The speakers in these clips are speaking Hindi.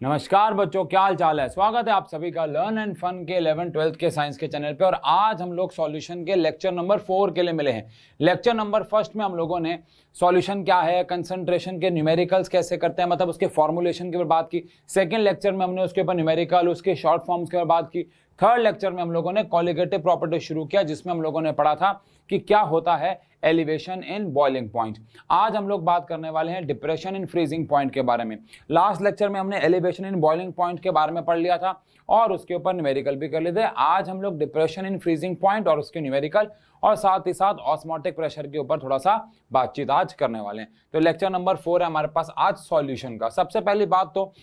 नमस्कार बच्चों, क्या हाल चाल है। स्वागत है आप सभी का लर्न एंड फन के 11th 12th के साइंस के चैनल पे। और आज हम लोग सॉल्यूशन के लेक्चर नंबर 4 के लिए मिले हैं। लेक्चर नंबर फर्स्ट में हम लोगों ने सॉल्यूशन क्या है, कंसंट्रेशन के न्यूमेरिकल्स कैसे करते हैं, मतलब उसके फॉर्मुलेशन के ऊपर बात की। सेकंड लेक्चर में हमने उसके ऊपर न्यूमेरिकल, उसके शॉर्ट फॉर्म्स के ऊपर बात की। थर्ड लेक्चर में हम लोगों ने कॉलिगेटिव प्रॉपर्टी शुरू किया, जिसमें हम लोगों ने पढ़ा था कि क्या होता है एलिवेशन इन बॉइलिंग पॉइंट। आज हम लोग बात करने वाले हैं डिप्रेशन इन फ्रीजिंग पॉइंट के बारे में। लास्ट लेक्चर में हमने एलिवेशन इन बॉइलिंग पॉइंट के बारे में पढ़ लिया था और उसके ऊपर न्यूमेरिकल भी कर लिए थे। आज हम लोग डिप्रेशन इन फ्रीजिंग पॉइंट और उसके न्यूमेरिकल और साथ ही साथ ऑस्मोटिक प्रेशर के ऊपर थोड़ा सा बातचीत आज करने वाले हैं। तो लेक्चर नंबर 4 है हमारे पास आज सॉल्यूशन का। सबसे पहली बात तो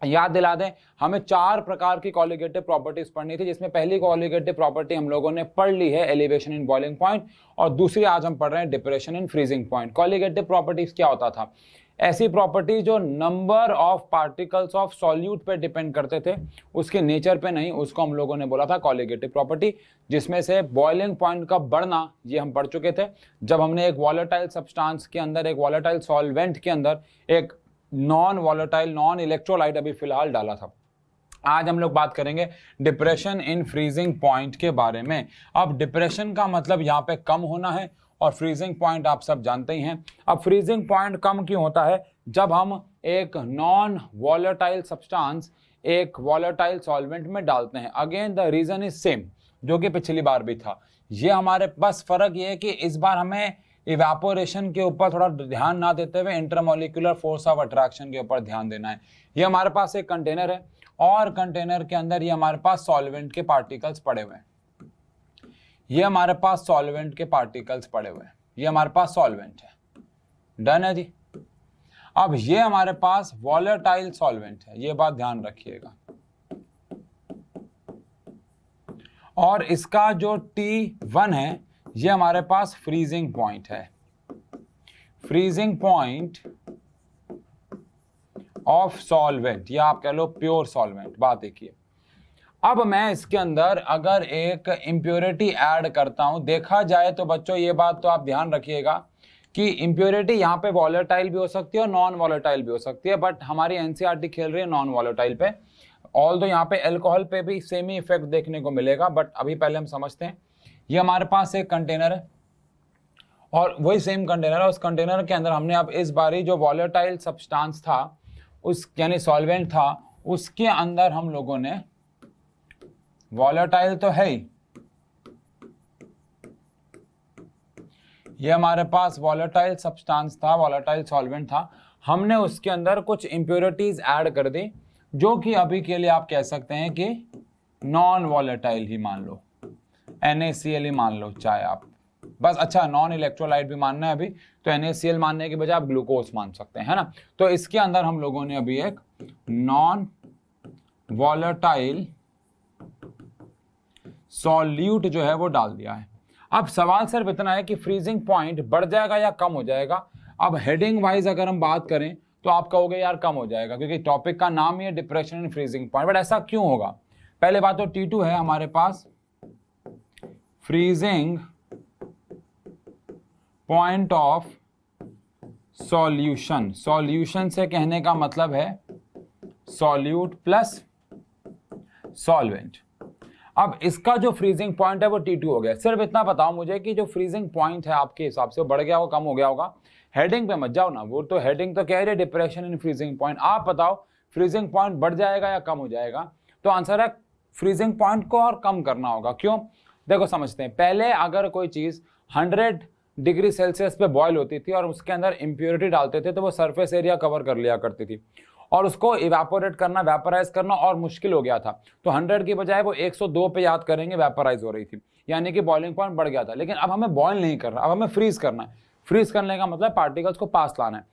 याद दिला दें, हमें 4 प्रकार की कॉलिगेटिव प्रॉपर्टीज पढ़नी थी, जिसमें पहली कॉलिगेटिव प्रॉपर्टी हम लोगों ने पढ़ ली है एलिवेशन इन बॉइलिंग पॉइंट, और दूसरी आज हम पढ़ रहे हैं depression in freezing point. Colligative properties क्या होता था? ऐसी प्रॉपर्टी जो number of particles of solute पे डिपेंड करते थे, उसके नेचर पे नहीं, उसको हम लोगों ने बोला था कॉलिगेटिव प्रॉपर्टी। जिसमें से बॉइलिंग पॉइंट का बढ़ना, ये हम पढ़ चुके थे जब हमने एक वॉलेटाइल सब्सटेंस के अंदर, एक वॉलेटाइल सॉल्वेंट के अंदर एक नॉन वॉलेटाइल नॉन इलेक्ट्रोलाइट अभी फिलहाल डाला था। आज हम लोग बात करेंगे डिप्रेशन इन फ्रीजिंग पॉइंट के बारे में। अब डिप्रेशन का मतलब यहाँ पे कम होना है और फ्रीजिंग पॉइंट आप सब जानते ही हैं। अब फ्रीजिंग पॉइंट कम क्यों होता है? जब हम एक नॉन वॉलेटाइल सब्सटेंस एक वॉलेटाइल सॉल्वेंट में डालते हैं। Again the reason is same जो कि पिछली बार भी था। ये हमारे पास फर्क ये है कि इस बार हमें इवेपोरेशन के ऊपर थोड़ा ध्यान ना देते हुए इंटरमोलिकुलर फोर्स ऑफ अट्रैक्शन के ऊपर ध्यान देना है। ये हमारे पास एक कंटेनर है और कंटेनर के अंदर ये हमारे पास सॉल्वेंट के पार्टिकल्स पड़े हुए हैं। ये हमारे पास सॉल्वेंट के पार्टिकल्स पड़े हुए हैं, ये हमारे पास सॉल्वेंट है। डन है जी। अब ये हमारे पास वॉलेटाइल सॉल्वेंट है, ये बात ध्यान रखिएगा। और इसका जो T1 है, ये हमारे पास फ्रीजिंग पॉइंट है। फ्रीजिंग पॉइंट ऑफ सॉल्वेंट, या आप कह लो प्योर सॉल्वेंट। बात देखिए, अब मैं इसके अंदर अगर एक इम्प्योरिटी ऐड करता हूं, देखा जाए तो बच्चों ये बात तो आप ध्यान रखिएगा कि इम्प्योरिटी यहाँ पे वॉलेटाइल भी हो सकती है और नॉन वॉलेटाइल भी हो सकती है, बट हमारी एनसीईआरटी खेल रही है नॉन वॉलेटाइल पे। ऑल दो यहाँ पे एल्कोहल पे भी सेम ही इफेक्ट देखने को मिलेगा, बट अभी पहले हम समझते हैं। ये हमारे पास एक कंटेनर है और वही सेम कंटेनर है। उस कंटेनर के अंदर हमने अब इस बारी जो वॉलेटाइल सब्सटेंस था, उस यानी सॉल्वेंट था, उसके अंदर हम लोगों ने, वॉलेटाइल तो है ही, ये हमारे पास वॉलेटाइल सब्सटेंस था, वॉलेटाइल सॉल्वेंट था, हमने उसके अंदर कुछ इंप्योरिटीज ऐड कर दी, जो कि अभी के लिए आप कह सकते हैं कि नॉन वॉलेटाइल ही मान लो, NaCl ही मान लो चाहे आप, बस। अच्छा, नॉन इलेक्ट्रोलाइट भी मानना है अभी, तो NaCl मानने के बजाय आप ग्लूकोज मान सकते हैं, है ना। तो इसके अंदर हम लोगों ने अभी एक नॉन वॉलेटाइल सॉल्यूट जो है वो डाल दिया है। अब सवाल सिर्फ इतना है कि फ्रीजिंग पॉइंट बढ़ जाएगा या कम हो जाएगा। अब हेडिंग वाइज अगर हम बात करें तो आप कहोगे यार कम हो जाएगा, क्योंकि टॉपिक का नाम ही है depression in freezing point. But ऐसा क्यों होगा? पहले बात तो T2 है हमारे पास freezing point of solution. Solution से कहने का मतलब है सॉल्यूट प्लस सॉल्वेंट। अब इसका जो फ्रीजिंग पॉइंट है वो T2 हो गया। सिर्फ इतना बताओ मुझे कि जो फ्रीजिंग पॉइंट है आपके हिसाब से बढ़ गया होगा, कम हो गया होगा? हेडिंग पे मत जाओ ना, वो तो हेडिंग तो कह रही है डिप्रेशन इन फ्रीजिंग पॉइंट। आप बताओ फ्रीजिंग पॉइंट बढ़ जाएगा या कम हो जाएगा? तो आंसर है फ्रीजिंग पॉइंट को और कम करना होगा। क्यों? देखो समझते हैं। पहले अगर कोई चीज 100 डिग्री सेल्सियस पे बॉयल होती थी और उसके अंदर इंप्योरिटी डालते थे, तो वो सरफेस एरिया कवर कर लिया करती थी और उसको इवेपोरेट करना, वेपराइज करना और मुश्किल हो गया था। तो 100 की बजाय वो 102 पे याद करेंगे वेपराइज हो रही थी, यानी कि बॉइलिंग पॉइंट बढ़ गया था। लेकिन अब हमें बॉयल नहीं करना, अब हमें फ्रीज करना है। फ्रीज करने का मतलब पार्टिकल्स को पास लाना है।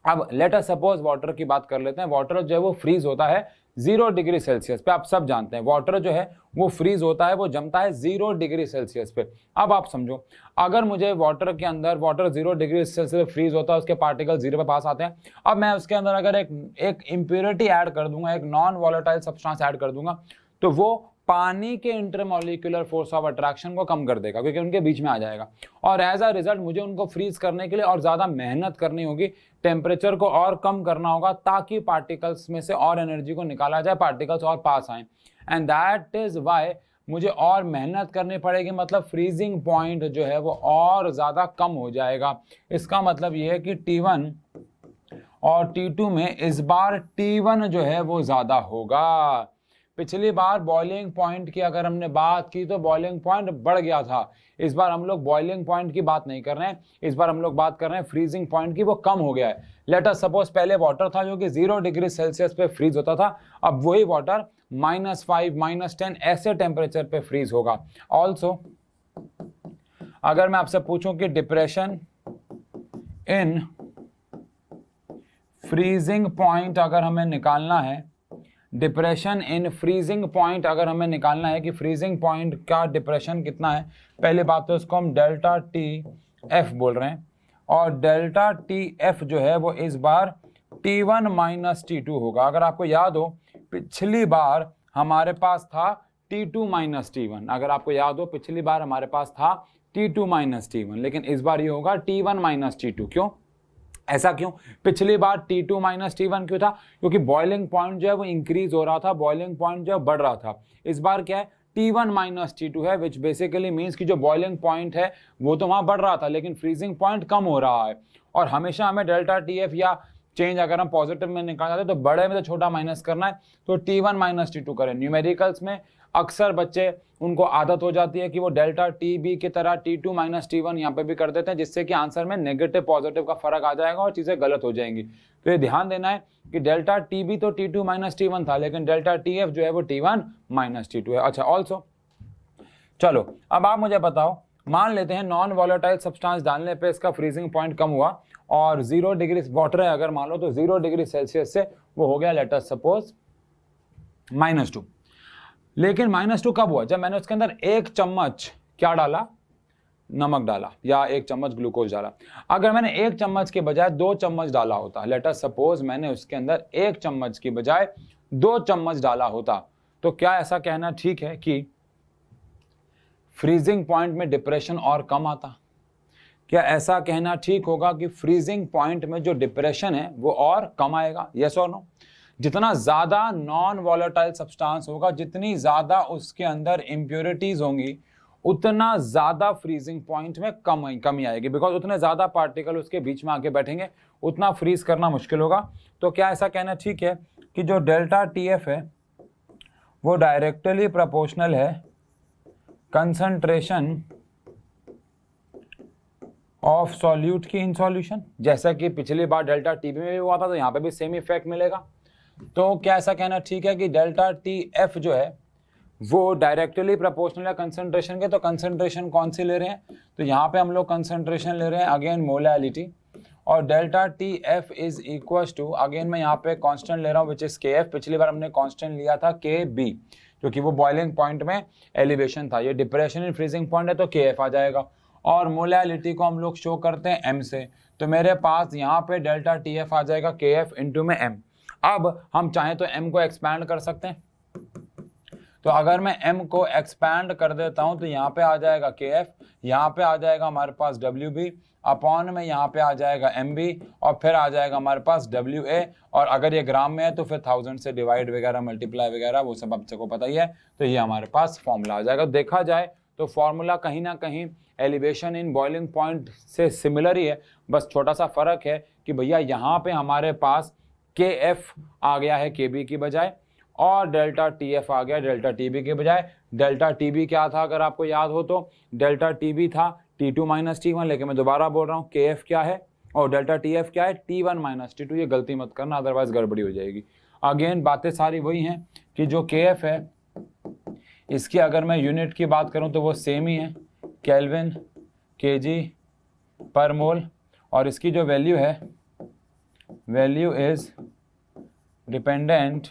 अब लेट अस सपोज वाटर की बात कर लेते हैं। वाटर जो है वो फ्रीज होता है 0 डिग्री सेल्सियस पे। आप सब जानते हैं वाटर जो है वो फ्रीज होता है, वो जमता है 0 डिग्री सेल्सियस पे। अब आप समझो, अगर मुझे वाटर के अंदर, वाटर 0 डिग्री सेल्सियस पे फ्रीज होता है, उसके पार्टिकल 0 पे पास आते हैं। अब मैं उसके अंदर अगर एक इम्प्योरिटी ऐड कर दूंगा, एक नॉन वॉलेटाइल सब्सटेंस ऐड कर दूंगा, तो वो पानी के इंटरमोलिकुलर फोर्स ऑफ अट्रैक्शन को कम कर देगा, क्योंकि उनके बीच में आ जाएगा। और एज अ रिजल्ट मुझे उनको फ्रीज करने के लिए और ज़्यादा मेहनत करनी होगी, टेम्परेचर को और कम करना होगा, ताकि पार्टिकल्स में से और एनर्जी को निकाला जाए, पार्टिकल्स और पास आए। एंड दैट इज वाई मुझे और मेहनत करनी पड़ेगी, मतलब फ्रीजिंग पॉइंट जो है वो और ज़्यादा कम हो जाएगा। इसका मतलब ये है कि T1 और T2 में इस बार T1 जो है वो ज़्यादा होगा। पिछली बार बॉइलिंग पॉइंट की अगर हमने बात की तो बॉइलिंग पॉइंट बढ़ गया था। इस बार हम लोग बॉइलिंग पॉइंट की बात नहीं कर रहे हैं, इस बार हम लोग बात कर रहे हैं फ्रीजिंग पॉइंट की, वो कम हो गया है। लेट अस सपोज पहले वाटर था जो कि 0 डिग्री सेल्सियस पे फ्रीज होता था, अब वही वाटर -5, -10 ऐसे टेम्परेचर पे फ्रीज होगा। ऑल्सो अगर मैं आपसे पूछूं कि डिप्रेशन इन फ्रीजिंग पॉइंट अगर हमें निकालना है, डिप्रेशन इन फ्रीजिंग पॉइंट अगर हमें निकालना है कि फ्रीजिंग पॉइंट का डिप्रेशन कितना है, पहले बात तो इसको हम डेल्टा टी एफ बोल रहे हैं, और डेल्टा टी एफ जो है वो इस बार T1 माइनस T2 होगा। अगर आपको याद हो पिछली बार हमारे पास था T2 माइनस T1, अगर आपको याद हो पिछली बार हमारे पास था T2 माइनस T1, लेकिन इस बार ये होगा T1 माइनस T2। क्यों, ऐसा क्यों? पिछली बार T2 माइनस T1 क्यों था? क्योंकि बॉइलिंग पॉइंट जो है वो इंक्रीज हो रहा था, बॉइलिंग पॉइंट जो है बढ़ रहा था। इस बार क्या है, T1 माइनस T2 है, विच बेसिकली मीन्स कि जो बॉइलिंग पॉइंट है वो तो वहाँ बढ़ रहा था, लेकिन फ्रीजिंग पॉइंट कम हो रहा है। और हमेशा हमें डेल्टा TF या चेंज अगर हम पॉजिटिव में निकालना है तो बड़े में तो छोटा माइनस करना है, तो T1 माइनस T2 करें। न्यूमेरिकल्स में अक्सर बच्चे उनको आदत हो जाती है कि वो डेल्टा TB की तरह T2 माइनस T1 यहाँ पे भी कर देते हैं, जिससे कि आंसर में नेगेटिव पॉजिटिव का फर्क आ जाएगा और चीज़ें गलत हो जाएंगी। तो ये ध्यान देना है कि डेल्टा TB तो T2 माइनस T1 था, लेकिन डेल्टा TF जो है वो T1 माइनस T2 है। अच्छा, ऑल्सो चलो अब आप मुझे बताओ, मान लेते हैं नॉन वॉलेटाइल सब्सटेंस डालने पे इसका फ्रीजिंग पॉइंट कम हुआ और 0 डिग्री वाटर है अगर मान लो, तो 0 डिग्री सेल्सियस से वो हो गया लेट अस सपोज -2। लेकिन -2 कब हुआ? जब मैंने उसके अंदर 1 चम्मच क्या डाला, नमक डाला, या 1 चम्मच ग्लूकोज डाला। अगर मैंने 1 चम्मच के बजाय 2 चम्मच डाला होता, लेट अस सपोज मैंने उसके अंदर 1 चम्मच की बजाय 2 चम्मच डाला होता, तो क्या ऐसा कहना ठीक है कि फ्रीजिंग पॉइंट में डिप्रेशन और कम आता? क्या ऐसा कहना ठीक होगा कि फ्रीजिंग पॉइंट में जो डिप्रेशन है वो और कम आएगा? यस और नो? जितना ज्यादा नॉन वॉलेटाइल सब्सटेंस होगा, जितनी ज्यादा उसके अंदर इम्प्योरिटीज होंगी, उतना ज्यादा फ्रीजिंग पॉइंट में कमी आएगी, बिकॉज उतने ज्यादा पार्टिकल उसके बीच में आके बैठेंगे, उतना फ्रीज करना मुश्किल होगा। तो क्या ऐसा कहना ठीक है कि जो डेल्टा TF है वो डायरेक्टली प्रोपोर्शनल है कंसंट्रेशन ऑफ सॉल्यूट की इन सॉल्यूशन? जैसा कि पिछली बार डेल्टा TB में भी हुआ था, तो यहाँ पे भी सेम इफेक्ट मिलेगा। तो क्या ऐसा कहना ठीक है कि डेल्टा TF जो है वो डायरेक्टली प्रोपोर्शनल है कंसंट्रेशन के? तो कंसंट्रेशन कौन सी ले रहे हैं? तो यहाँ पे हम लोग कंसंट्रेशन ले रहे हैं अगेन मोलैलिटी, और delta TF is equal to, again मैं यहाँ पे कांस्टेंट ले रहा हूँ विच इज KF। पिछली बार हमने कांस्टेंट लिया था KB, क्योंकि वो बॉइलिंग पॉइंट में एलिवेशन था। ये डिप्रेशन इन फ्रीजिंग पॉइंट है तो KF आ जाएगा, और मोलैलिटी को हम लोग शो करते हैं M से, तो मेरे पास यहाँ पे डेल्टा TF आ जाएगा KF इंटू में M। अब हम चाहें तो M को एक्सपैंड कर सकते हैं, तो अगर मैं M को एक्सपैंड कर देता हूं तो यहाँ पे आ जाएगा KF, यहाँ पे आ जाएगा हमारे पास WB, अपॉन में यहाँ पे आ जाएगा MB, और फिर आ जाएगा हमारे पास WA, और अगर ये ग्राम में है तो फिर 1000 से डिवाइड वगैरह मल्टीप्लाई वगैरह वो सब आप सबको पता ही है। तो ये हमारे पास फॉर्मूला आ जाएगा। देखा जाए तो फॉर्मूला कहीं ना कहीं एलिवेशन इन बॉइलिंग पॉइंट से सिमिलर ही है, बस छोटा सा फर्क है कि भैया यहाँ पे हमारे पास KF आ गया है KB की बजाय, और डेल्टा TF आ गया डेल्टा TB के बजाय। डेल्टा TB क्या था अगर आपको याद हो तो? डेल्टा TB था T2 माइनस T1, लेकिन मैं दोबारा बोल रहा हूँ KF क्या है और डेल्टा TF क्या है? T1 minus T2। ये गलती मत करना, अदरवाइज गड़बड़ी हो जाएगी। अगेन बातें सारी वही हैं कि जो KF है इसकी अगर मैं यूनिट की बात करूँ तो वो सेम ही है, केल्विन kg पर मोल, और इसकी जो वैल्यू है, value is dependent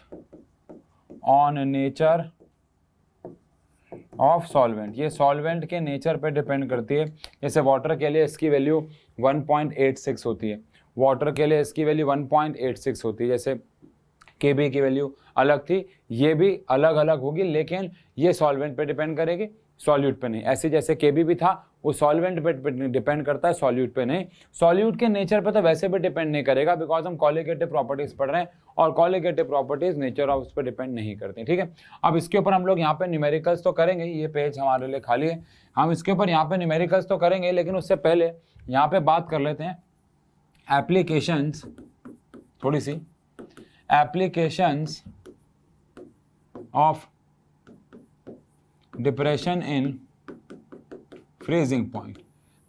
on nature of solvent. ये सॉल्वेंट के नेचर पे डिपेंड करती है। जैसे वाटर के लिए इसकी वैल्यू 1.86 होती है, वाटर के लिए इसकी वैल्यू 1.86 होती है। जैसे Kb की वैल्यू अलग थी, ये भी अलग अलग होगी, लेकिन ये सॉल्वेंट पे डिपेंड करेगी, सॉल्यूट पे नहीं। ऐसे जैसे Kb भी था वो सॉल्वेंट पे डिपेंड करता है, सॉल्यूट पे नहीं। सॉल्यूट के नेचर पे तो वैसे भी डिपेंड नहीं करेगा, बिकॉज हम कॉलिगेटिव प्रॉपर्टीज पढ़ रहे हैं और कॉलिगेटिव प्रॉपर्टीज नेचर ऑफ उस पर डिपेंड नहीं करती, ठीक है। अब इसके ऊपर हम लोग यहाँ पे न्यूमेरिकल्स तो करेंगे, ये पेज हमारे लिए खाली है, हम इसके ऊपर यहाँ पे न्यूमेरिकल्स तो करेंगे, लेकिन उससे पहले यहाँ पे बात कर लेते हैं एप्लीकेशंस, थोड़ी सी applications of depression in freezing point.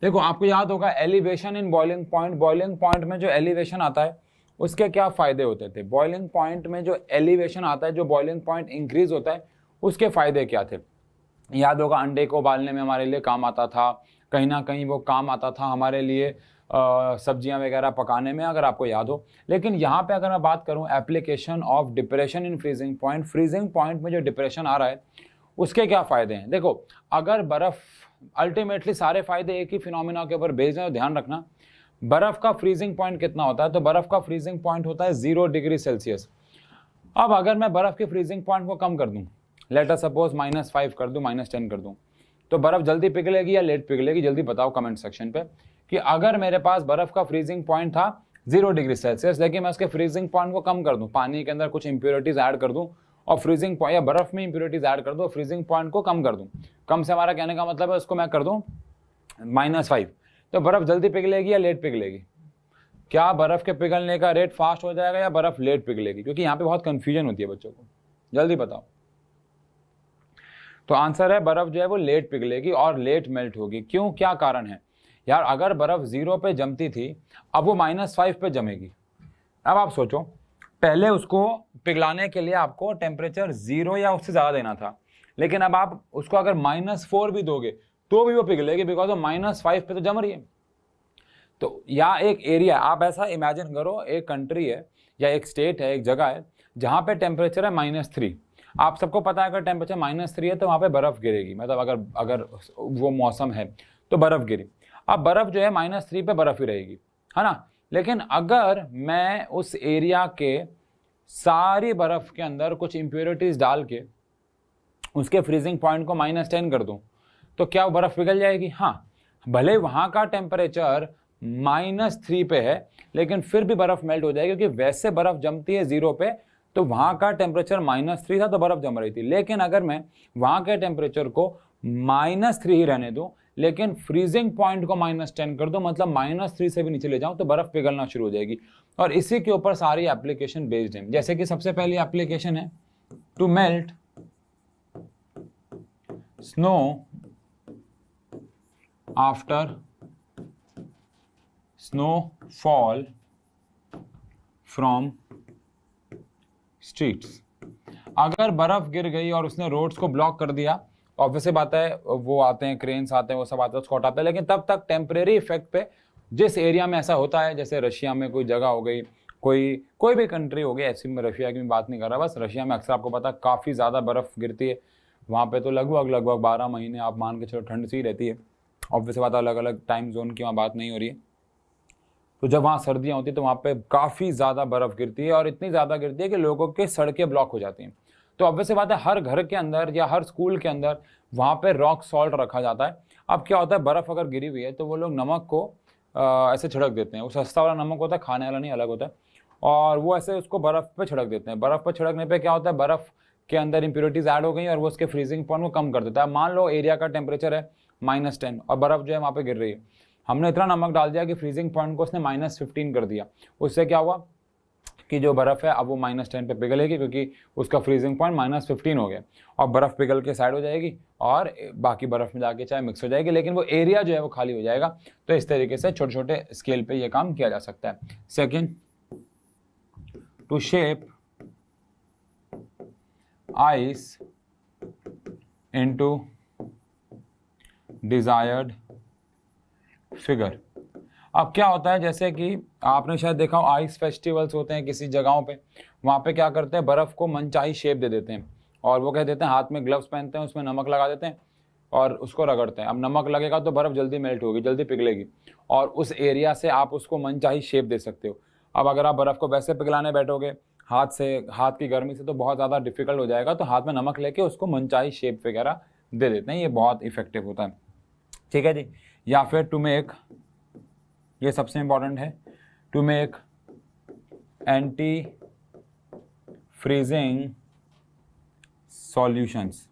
देखो आपको याद होगा elevation in boiling point, boiling point में जो एलिवेशन आता है उसके क्या फायदे होते थे। बॉइलिंग पॉइंट में जो एलिवेशन आता है, जो बॉइलिंग पॉइंट इंक्रीज होता है, उसके फायदे क्या थे। याद होगा अंडे को उबालने में हमारे लिए काम आता था, कहीं ना कहीं वो काम आता था हमारे लिए सब्जियां वगैरह पकाने में, अगर आपको याद हो। लेकिन यहाँ पे अगर मैं बात करूँ application of depression in freezing point, freezing point में जो डिप्रेशन आ रहा है उसके क्या फायदे हैं। देखो अगर बर्फ, अल्टीमेटली सारे फायदे एक ही फिनोमिना के ऊपर बेस्ड है, ध्यान रखना। बर्फ का फ्रीजिंग पॉइंट कितना होता है, तो बर्फ का फ्रीजिंग पॉइंट होता है 0 डिग्री सेल्सियस। अब अगर मैं बर्फ के फ्रीजिंग पॉइंट को कम कर दूं, लेट अस सपोज -5 कर दूं, -10 कर दूं, तो बर्फ जल्दी पिघलेगी या लेट पिघलेगी, जल्दी बताओ कमेंट सेक्शन पे। कि अगर मेरे पास बर्फ का फ्रीजिंग पॉइंट था 0 डिग्री सेल्सियस, लेकिन मैं उसके फ्रीजिंग पॉइंट को कम कर दूं, पानी के अंदर कुछ इंप्योरिटीज ऐड कर दूं और फ्रीजिंग पॉइंट, या बर्फ में इंप्योरिटीज ऐड कर दूं, फ्रीजिंग पॉइंट को कम कर दूं, कम से हमारा कहने का मतलब है उसको मैं कर दूं -5, तो बर्फ जल्दी पिघलेगी या लेट पिघलेगी। क्या बर्फ के पिघलने का रेट फास्ट हो जाएगा या बर्फ लेट पिघलेगी, क्योंकि यहाँ पे बहुत कंफ्यूजन होती है बच्चों को, जल्दी बताओ। तो आंसर है बर्फ जो है वो लेट पिघलेगी और लेट मेल्ट होगी। क्यों, क्या कारण है यार। अगर बर्फ 0 पे जमती थी, अब वो -5 पे जमेगी। अब आप सोचो, पहले उसको पिघलाने के लिए आपको टेम्परेचर 0 या उससे ज़्यादा देना था, लेकिन अब आप उसको अगर -4 भी दोगे तो भी वो पिघलेगी, बिकॉज वो -5 पे तो जम रही है। तो या एक एरिया, आप ऐसा इमेजिन करो, एक कंट्री है या एक स्टेट है, एक जगह है जहाँ पे टेम्परेचर है -3। आप सबको पता है अगर टेम्परेचर -3 है तो वहाँ पे बर्फ़ गिरेगी, मतलब अगर वो मौसम है तो बर्फ़ गिरी। अब बर्फ़ जो है -3 पे बर्फ़ ही रहेगी, है ना। लेकिन अगर मैं उस एरिया के सारी बर्फ़ के अंदर कुछ इम्प्योरिटीज़ डाल के उसके फ्रीजिंग पॉइंट को -10 कर दूं, तो क्या वो बर्फ़ पिघल जाएगी। हाँ, भले वहाँ का टेम्परेचर -3 पे है, लेकिन फिर भी बर्फ़ मेल्ट हो जाएगी, क्योंकि वैसे बर्फ़ जमती है 0 पे, तो वहाँ का टेम्परेचर -3 था तो बर्फ़ जम रही थी। लेकिन अगर मैं वहाँ के टेम्परेचर को -3 ही रहने दूँ, लेकिन फ्रीजिंग पॉइंट को -10 कर दो, मतलब -3 से भी नीचे ले जाऊं, तो बर्फ पिघलना शुरू हो जाएगी। और इसी के ऊपर सारी एप्लीकेशन बेस्ड है। जैसे कि सबसे पहली एप्लीकेशन है to melt snow after snowfall from streets. अगर बर्फ गिर गई और उसने रोड्स को ब्लॉक कर दिया, ऑब्वियसली बात है वो आते हैं, क्रेन्स आते हैं, वो सब आते हैं, उसको हटाते हैं, लेकिन तब तक टेम्परेरी इफेक्ट पे जिस एरिया में ऐसा होता है, जैसे रशिया में कोई जगह हो गई, कोई भी कंट्री हो गई, ऐसी में रशिया की बात नहीं कर रहा, बस रशिया में अक्सर आपको पता है काफ़ी ज़्यादा बर्फ़ गिरती है, वहाँ पे तो लगभग 12 महीने आप मान के चलो ठंड सी रहती है। ऑब्वियसली बात है अलग अलग टाइम जोन की वहाँ बात नहीं हो रही है। तो जब वहाँ सर्दियाँ होती है तो वहाँ पे काफ़ी ज़्यादा बर्फ़ गिरती है, और इतनी ज़्यादा गिरती है कि लोगों के सड़कें ब्लॉक हो जाती हैं। तो ऑब्वियसली बात है हर घर के अंदर या हर स्कूल के अंदर वहाँ पे रॉक सॉल्ट रखा जाता है। अब क्या होता है, बर्फ़ अगर गिरी हुई है तो वो लोग नमक को ऐसे छिड़क देते हैं। वो सस्ता वाला नमक होता है, खाने वाला नहीं, अलग होता है, और वो ऐसे उसको बर्फ़ पे छिड़क देते हैं। बर्फ़ पे छिड़कने पे क्या होता है, बर्फ़ के अंदर इंप्योरिटीज़ ऐड हो गई और वो उसके फ्रीजिंग पॉइंट को कम कर देता है। मान लो एरिया का टेम्परेचर है -10 और बर्फ़ जो है वहाँ पे गिर रही है, हमने इतना नमक डाल दिया कि फ्रीजिंग पॉइंट को उसने -15 कर दिया। उससे क्या हुआ कि जो बर्फ़ है अब वो -10 पे पिघलेगी, क्योंकि उसका फ्रीजिंग पॉइंट -15 हो गया, और बर्फ़ पिघल के साइड हो जाएगी और बाकी बर्फ़ में जाके चाहे मिक्स हो जाएगी, लेकिन वो एरिया जो है वो खाली हो जाएगा। तो इस तरीके से छोटे छोटे स्केल पे ये काम किया जा सकता है। Second, to shape ice into desired figure. अब क्या होता है, जैसे कि आपने शायद देखा हो आइस फेस्टिवल्स होते हैं किसी जगहों पे, वहाँ पे क्या करते हैं, बर्फ़ को मनचाही शेप दे देते हैं, और वो कह देते हैं, हाथ में ग्लव्स पहनते हैं, उसमें नमक लगा देते हैं और उसको रगड़ते हैं। अब नमक लगेगा तो बर्फ़ जल्दी मेल्ट होगी, जल्दी पिघलेगी, और उस एरिया से आप उसको मनचाही शेप दे सकते हो। अब अगर आप बर्फ़ को वैसे पिघलाने बैठोगे, हाथ की गर्मी से तो बहुत ज़्यादा डिफिकल्ट हो जाएगा, तो हाथ में नमक लेके उसको मनचाही शेप वगैरह दे देते हैं, ये बहुत इफेक्टिव होता है, ठीक है जी। या फिर टू मेक, ये सबसे इंपॉर्टेंट है, to make anti freezing solutions.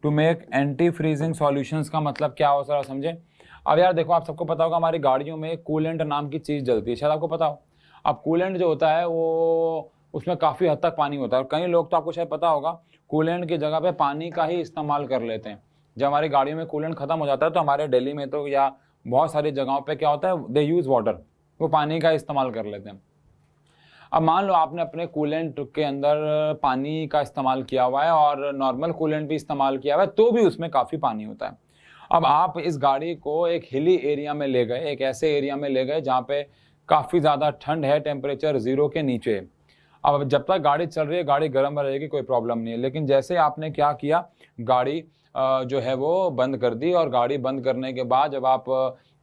To make anti freezing solutions का मतलब क्या हो, सर समझे। अब यार देखो, आप सबको पता होगा हमारी गाड़ियों में कूलेंट नाम की चीज़ जलती है, शायद आपको पता हो। अब कूलेंट जो होता है वो, उसमें काफ़ी हद तक पानी होता है, और कई लोग तो आपको शायद पता होगा कूलेंट की जगह पे पानी का ही इस्तेमाल कर लेते हैं। जब हमारी गाड़ियों में कूलेंट खत्म हो जाता है तो हमारे दिल्ली में तो या बहुत सारी जगहों पे क्या होता है, दे यूज़ वाटर, वो पानी का इस्तेमाल कर लेते हैं। अब मान लो आपने अपने कूलेंट के अंदर पानी का इस्तेमाल किया हुआ है और नॉर्मल कूलेंट भी इस्तेमाल किया हुआ है, तो भी उसमें काफ़ी पानी होता है। अब आप इस गाड़ी को एक हिली एरिया में ले गए, एक ऐसे एरिया में ले गए जहाँ पे काफ़ी ज़्यादा ठंड है, टेम्परेचर 0 के नीचे है। अब जब तक गाड़ी चल रही है, गाड़ी गर्म रहेगी, कोई प्रॉब्लम नहीं है, लेकिन जैसे आपने क्या किया, गाड़ी जो है वो बंद कर दी, और गाड़ी बंद करने के बाद जब आप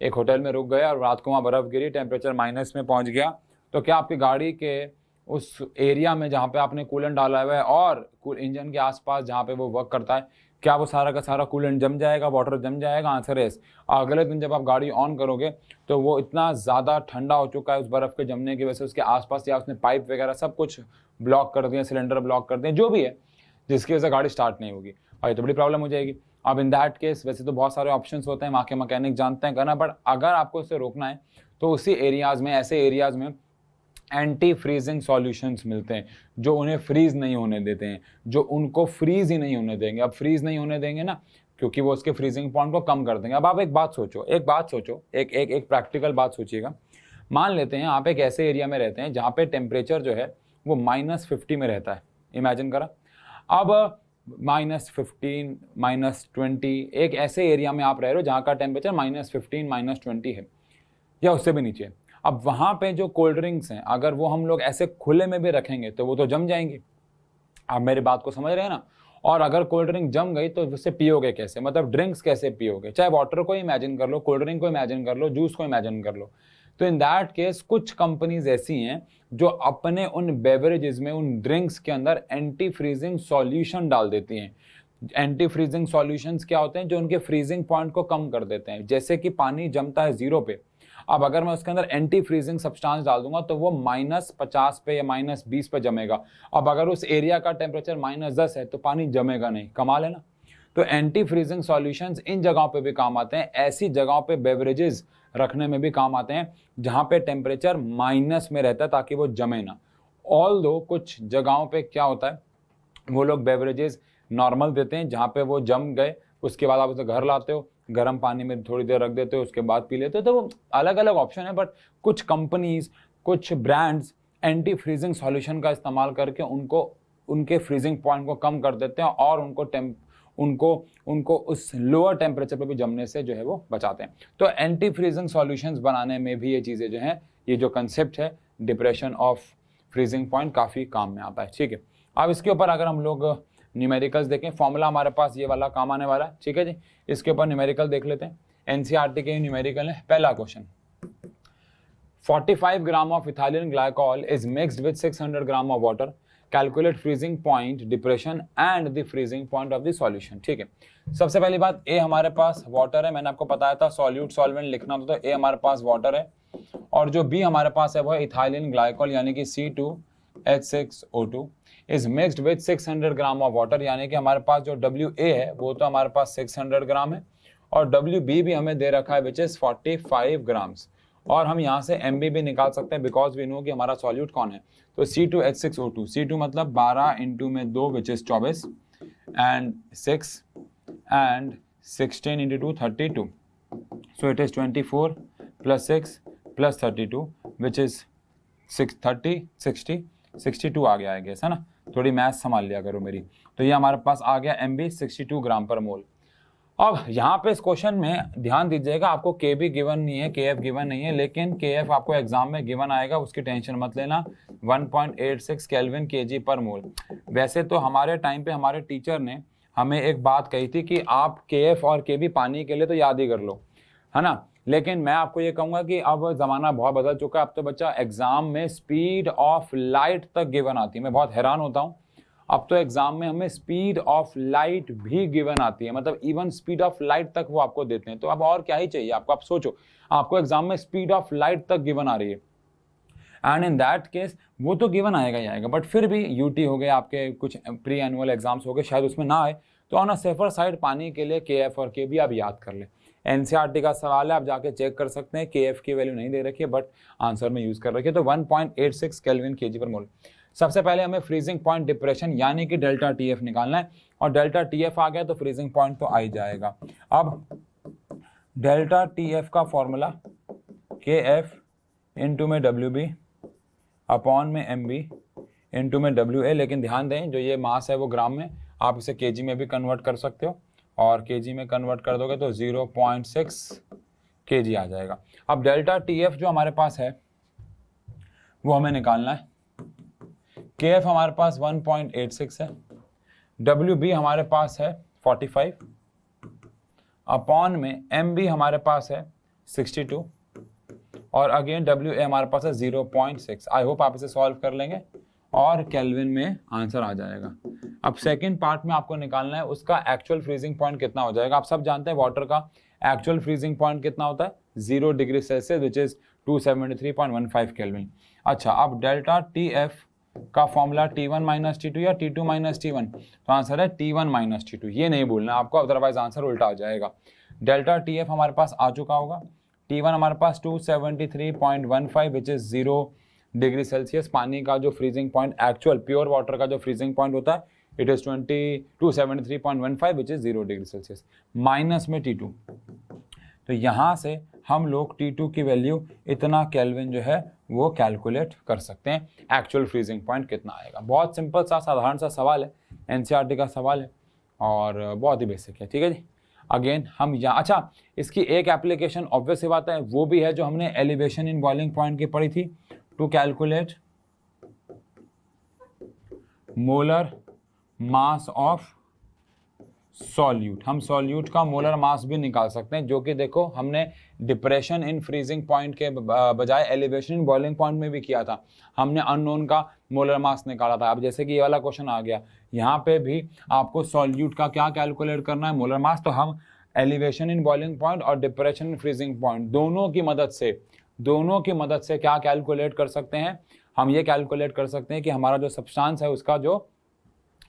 एक होटल में रुक गए और रात को वहाँ बर्फ़ गिरी, टेम्परेचर माइनस में पहुँच गया, तो क्या आपकी गाड़ी के उस एरिया में जहाँ पे आपने कूलेंट डाला हुआ है और इंजन के आसपास जहाँ पे वो वर्क करता है, क्या वो सारा का सारा कूलेंट जम जाएगा, वाटर जम जाएगा? आंसर है यस। अगले दिन जब आप गाड़ी ऑन करोगे तो वो इतना ज़्यादा ठंडा हो चुका है उस बर्फ़ के जमने की वजह से, उसके आसपास या उसने पाइप वगैरह सब कुछ ब्लॉक कर दिए, सिलेंडर ब्लॉक कर दिए, जो भी है, जिसकी वजह से गाड़ी स्टार्ट नहीं होगी, और ये तो बड़ी प्रॉब्लम हो जाएगी। अब इन दैट केस वैसे तो बहुत सारे ऑप्शंस होते हैं, वहाँ के मैकेनिक जानते हैं करना, बट अगर आपको इसे रोकना है तो उसी एरियाज़ में, ऐसे एरियाज़ में एंटी फ्रीजिंग सॉल्यूशंस मिलते हैं जो उन्हें फ्रीज नहीं होने देते हैं, जो उनको फ्रीज ही नहीं होने देंगे। अब फ्रीज नहीं होने देंगे ना, क्योंकि वो उसके फ्रीजिंग पॉइंट को कम कर देंगे। अब आप एक बात सोचो, एक प्रैक्टिकल बात सोचिएगा। मान लेते हैं आप एक ऐसे एरिया में रहते हैं जहाँ पे टेम्परेचर जो है वो -50 में रहता है, इमेजिन करा। अब -15, -20, एक ऐसे एरिया में आप रह रहे हो जहाँ का टेम्परेचर -15, -20 है या उससे भी नीचे। अब वहाँ पे जो कोल्ड ड्रिंक्स हैं, अगर वो हम लोग ऐसे खुले में भी रखेंगे तो वो तो जम जाएंगी। आप मेरी बात को समझ रहे हैं ना। और अगर कोल्ड ड्रिंक जम गई तो उससे पियोगे कैसे, मतलब ड्रिंक्स कैसे पियोगे? चाहे वाटर को इमेजिन कर लो, कोल्ड ड्रिंक को इमेजिन कर लो, जूस को इमेजिन कर लो। तो इन दैट केस कुछ कंपनीज ऐसी हैं जो अपने उन बेवरेजेस में, उन ड्रिंक्स के अंदर एंटी फ्रीजिंग सॉल्यूशन डाल देती हैं। एंटी फ्रीजिंग सॉल्यूशंस क्या होते हैं? जो उनके फ्रीजिंग पॉइंट को कम कर देते हैं। जैसे कि पानी जमता है 0 पे, अब अगर मैं उसके अंदर एंटी फ्रीजिंग सब्सटेंस डाल दूंगा तो वो -50 पे या -20 पे जमेगा। अब अगर उस एरिया का टेम्परेचर -10 है तो पानी जमेगा नहीं। कमाल है ना। तो एंटी फ्रीजिंग सॉल्यूशंस इन जगहों पे भी काम आते हैं, ऐसी जगहों पे बेवरेजेस रखने में भी काम आते हैं जहां पे टेम्परेचर माइनस में रहता है, ताकि वो जमे ना। ऑल्दो कुछ जगहों पे क्या होता है, वो लोग बेवरेजेस नॉर्मल देते हैं, जहाँ पे वो जम गए उसके बाद आप उसे घर लाते हो, गर्म पानी में थोड़ी देर रख देते हो, उसके बाद पी लेते हो। तो वो अलग अलग ऑप्शन है, बट कुछ कंपनीज, कुछ ब्रांड्स एंटी फ्रीजिंग सॉल्यूशन का इस्तेमाल करके उनको, उनके फ्रीजिंग पॉइंट को कम कर देते हैं और उनको उस लोअर टेम्परेचर पे भी जमने से जो है वो बचाते हैं। तो एंटी फ्रीजिंग सॉल्यूशंस बनाने में भी ये चीज़ें जो हैं, ये जो कंसेप्ट है डिप्रेशन ऑफ फ्रीजिंग पॉइंट, काफ़ी काम में आता है। ठीक है, अब इसके ऊपर अगर हम लोग न्यूमेरिकल्स देखें, फॉर्मूला हमारे पास ये वाला काम आने वाला है। ठीक है जी, इसके ऊपर न्यूमेरिकल देख लेते हैं। एनसीईआरटी के न्यूमेरिकल है। पहला question, 45 gram of ethylene glycol is mixed with 600 gram of water, calculate freezing point, depression and the freezing point of the solution. ठीक है, सबसे पहली बात, ए हमारे पास वाटर है, मैंने आपको बताया था सॉल्यूट सॉल्वेंट लिखना होता है, तो ए हमारे पास वाटर है, और जो बी हमारे पास है वो है इथाइलिन ग्लाइकोल यानी कि C2H6O2 is mixed with 600 gram of water, यानी कि हमारे पास जो WA है वो तो हमारे पास 600 ग्राम है, और WB भी हमें दे रखा है विच इज 45 ग्राम्स, और हम यहाँ से MB भी निकाल सकते हैं बिकॉज वी नो कि हमारा सॉल्यूट कौन है। तो C2H6O2, C2 मतलब 12 इंटू में 2 which is 24 and 6 and 16 into 2 32, so it is 24 plus 6 plus 32 which is 62 आ गया है गैस, है ना। थोड़ी मैथ संभाल लिया करो मेरी। तो ये हमारे पास आ गया MB 62 ग्राम पर मोल। अब यहाँ पे इस क्वेश्चन में ध्यान दीजिएगा, आपको KB गिवन नहीं है, KF गिवन नहीं है, लेकिन KF आपको एग्जाम में गिवन आएगा, उसकी टेंशन मत लेना। 1.86 केल्विन kg पर मोल। वैसे तो हमारे टाइम पे हमारे टीचर ने हमें एक बात कही थी कि आप KF और KB पानी के लिए तो याद ही कर लो, है ना। लेकिन मैं आपको ये कहूँगा कि अब ज़माना बहुत बदल चुका है। अब तो बच्चा एग्ज़ाम में स्पीड ऑफ लाइट तक गिवन आती है। मैं बहुत हैरान होता हूँ, अब तो एग्ज़ाम में हमें स्पीड ऑफ लाइट भी गिवन आती है, मतलब इवन स्पीड ऑफ लाइट तक वो आपको देते हैं। तो अब और क्या ही चाहिए आपको? आप सोचो, आपको एग्ज़ाम में स्पीड ऑफ लाइट तक गिवन आ रही है, एंड इन दैट केस वो तो गिवन आएगा ही आएगा, बट फिर भी यूटी हो गए, आपके कुछ प्री एनुअल एग्जाम्स हो गए, शायद उसमें ना आए, तो ऑन अ सेफर साइड पानी के लिए KF और KB आप याद कर लें। NCERT का सवाल है, आप जाके चेक कर सकते हैं, KF की वैल्यू नहीं दे रखी है बट आंसर में यूज कर रखी है। तो 1.86 केल्विन kg पर मोल। सबसे पहले हमें फ्रीजिंग पॉइंट डिप्रेशन यानी कि डेल्टा TF निकालना है, और डेल्टा TF आ गया तो फ्रीजिंग पॉइंट तो आ ही जाएगा। अब डेल्टा TF का फॉर्मूला KF इंटू में WB अपॉन में MB इंटू में WA, लेकिन ध्यान दें जो ये मास है वो ग्राम में, आप इसे kg में भी कन्वर्ट कर सकते हो, और kg में कन्वर्ट कर दोगे तो 0.6 kg आ जाएगा। अब डेल्टा TF जो हमारे पास है वो हमें निकालना है। KF हमारे पास 1.86 है, WB हमारे पास है 45 अपॉन में MB हमारे पास है 62, और अगेन WA हमारे पास है 0.6। आई होप आप इसे सॉल्व कर लेंगे और केल्विन में आंसर आ जाएगा। अब सेकंड पार्ट में आपको निकालना है उसका एक्चुअल फ्रीजिंग पॉइंट कितना हो जाएगा। आप सब जानते हैं वाटर का एक्चुअल फ्रीजिंग पॉइंट कितना होता है, 0 degree Celsius which is 273.15 kelvin. अच्छा, अब डेल्टा TF का फॉर्मूला T1 माइनस T2 या T2 माइनस T1, तो आंसर है T1 माइनस T2, ये नहीं भूलना आपको, अदरवाइज आंसर उल्टा आ जाएगा। डेल्टा TF हमारे पास आ चुका होगा, T1 हमारे पास 273.15 विच इज 0 डिग्री सेल्सियस। पानी का जो freezing point actual pure water का जो फ्रीजिंग पॉइंट होता है it is 273.15 which is 0 degree Celsius, minus में T2। तो यहाँ से हम लोग T2 की वैल्यू इतना केल्विन जो है वो कैलकुलेट कर सकते हैं, एक्चुअल फ्रीजिंग पॉइंट कितना आएगा। बहुत सिंपल सा साधारण सा सवाल है, NCERT का सवाल है और बहुत ही बेसिक है, ठीक है जी। अगेन हम यहाँ, अच्छा इसकी एक एप्लीकेशन ऑब्वियस सी बात है वो भी है जो हमने एलिवेशन इन बॉइलिंग पॉइंट की पढ़ी थी, to calculate molar mass of solute. हम सॉल्यूट का मोलर मास भी निकाल सकते हैं, जो कि देखो हमने डिप्रेशन इन फ्रीजिंग पॉइंट के बजाय एलिवेशन इन बॉइलिंग पॉइंट में भी किया था, हमने अननोन का मोलर मास निकाला था। अब जैसे कि ये वाला क्वेश्चन आ गया, यहाँ पे भी आपको सॉल्यूट का क्या कैलकुलेट करना है, मोलर मास। तो हम एलिवेशन इन बॉइलिंग पॉइंट और डिप्रेशन इन फ्रीजिंग पॉइंट दोनों की मदद से क्या कैलकुलेट कर सकते हैं, हम ये कैलकुलेट कर सकते हैं कि हमारा जो सब्सटेंस है उसका जो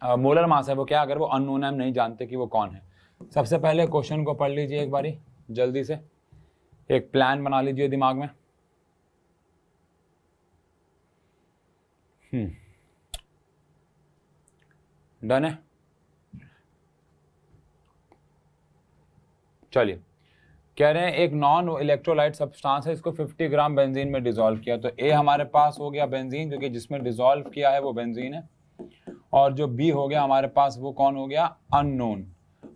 मोलर मास है वो क्या, अगर वो अननोन है, हम नहीं जानते कि वो कौन है। सबसे पहले क्वेश्चन को पढ़ लीजिए एक बारी जल्दी से, एक प्लान बना लीजिए दिमाग में। डन है, चलिए। कह रहे हैं एक नॉन इलेक्ट्रोलाइट सब्सटेंस है, इसको 50 ग्राम बेंजीन में डिसॉल्व किया, तो ए हमारे पास हो गया बेंजीन, क्योंकि जिसमें डिसॉल्व किया है वो बेंजीन है, और जो बी हो गया हमारे पास वो कौन हो गया, अननोन।